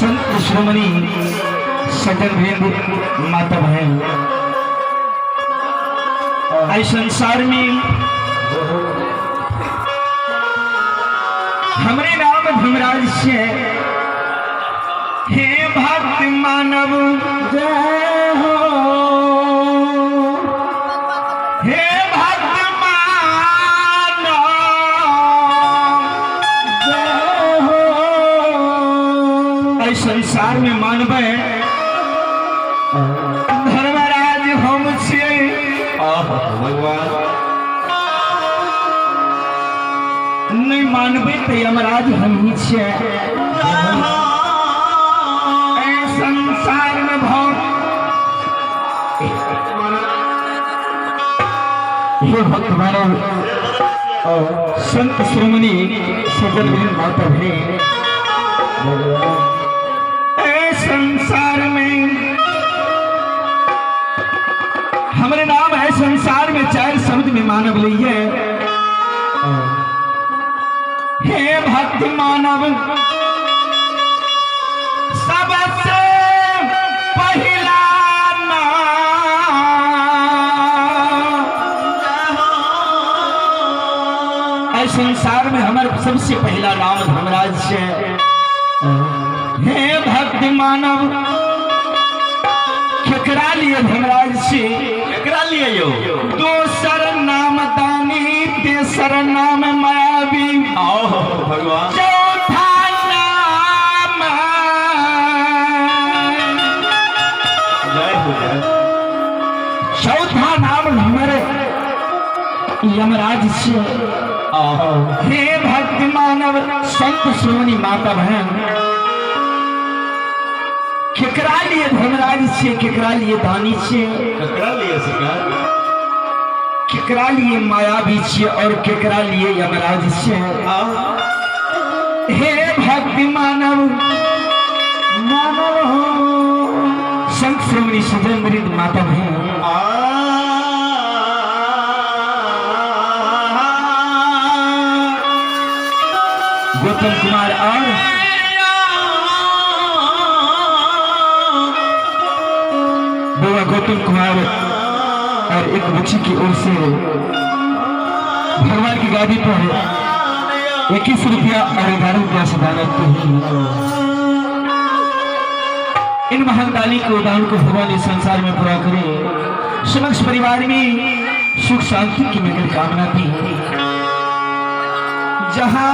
संत श्रोमणी सजन वृंद माता बहन आई संसार में हमरे नाम धर्मराज से हे भक्त मानव जय हो, हे भक्त मानव जय हो। इस संसार में मानव धर्मराज हम से भगवान नहीं मानवे तो यमराज हम ही छे। संसार में भाव हे भक्त मानव संत श्रोमणी सजन वृंद माता बहन संसार में हमारे नाम है संसार में चार शब्द में मानव लिए हे भक्त मानव सबसे पहला नाम संसार में हमारे सबसे पहला नाम धर्मराज से हे भक्त मानव केकरा लिए धर्मराज से केकरा लिए यो दोसर नाम दानी तेसर नाम मायावी आओ भगवान चौथा नाम जय हो जय चौथा नाम हमारे यमराज से आओ हे भक्त मानव संत श्रोमणी माता बहन केकरा लिए धर्मराज से केकरा लिए दानी से केकरा लिए सरकार केकरा लिए मायावी से और केकरा लिए यमराज से हे भक्त मानव मानव हो संत श्रोमणी सजन वृंद माता बहन गौतम कुमार और गौतम कुमार और एक बच्ची की ओर से भगवान की गादी पर 21 रुपया और 11 रुपया से दान करते हैं। इन महान दानी को दान को भगवान इस संसार में पूरा करे। समस्त परिवार में सुख शांति की मंगल कामना की। जहां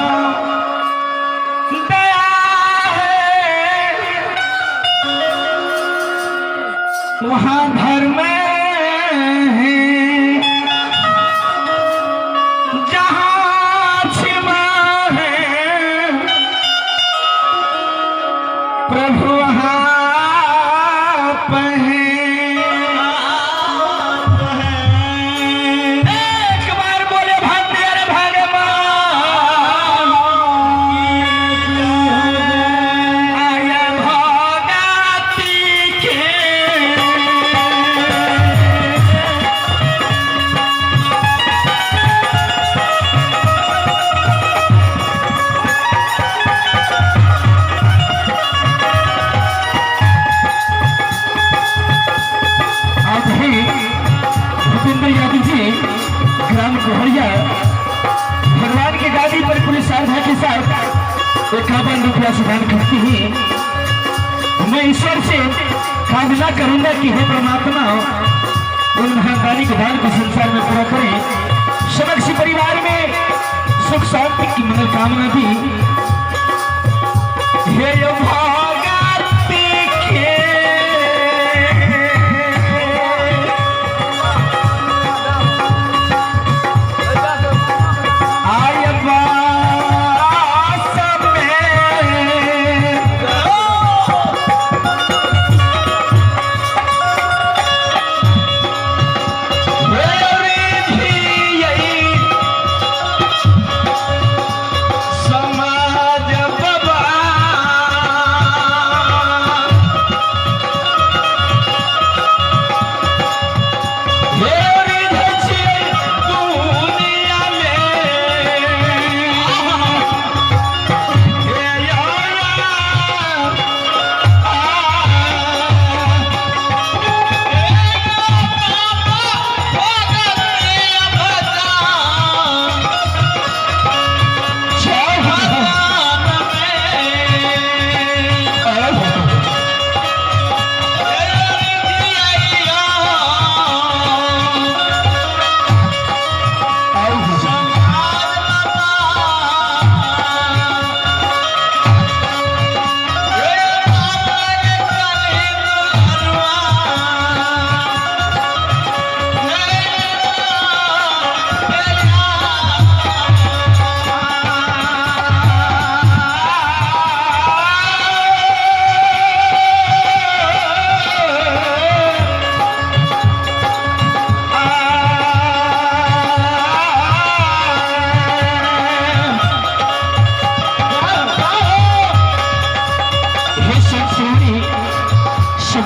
वहाँ धर्म है, जहाँ क्षमा है प्रभु वहाँ है। एक बार बोले भक्त अरे भगवान आया भगती के भगवान की गादी पर पूरी श्रद्धा के साथ 51 रुपया से दान करती है। मैं ईश्वर से कामना करूंगा कि हे परमात्मा उन महादानी के दान को संसार में पूरा करें। समस्त परिवार में सुख शांति की मंगल कामना दी। हे समा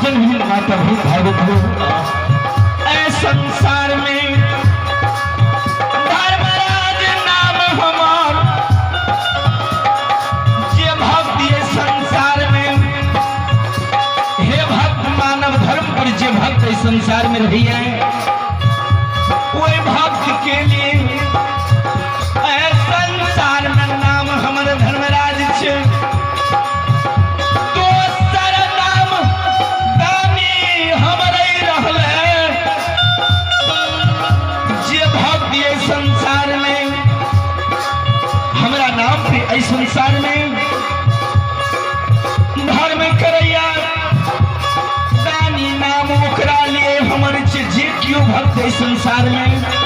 भजन ही माता भी भागवत हो ऐ संसार में धर्मराज नाम हमार जे भक्त ये संसार में हे भक्त मानव धर्म पर जे भक्त इस संसार में रही है वही भक्त के लिए ऐ संसार में नाम हमारे धर्मराज छे संसार में हमारा नाम पे इस संसार में धर्म करैया दानी नाम ओकरा लिए हमारे जे क्यों भक्त इस संसार में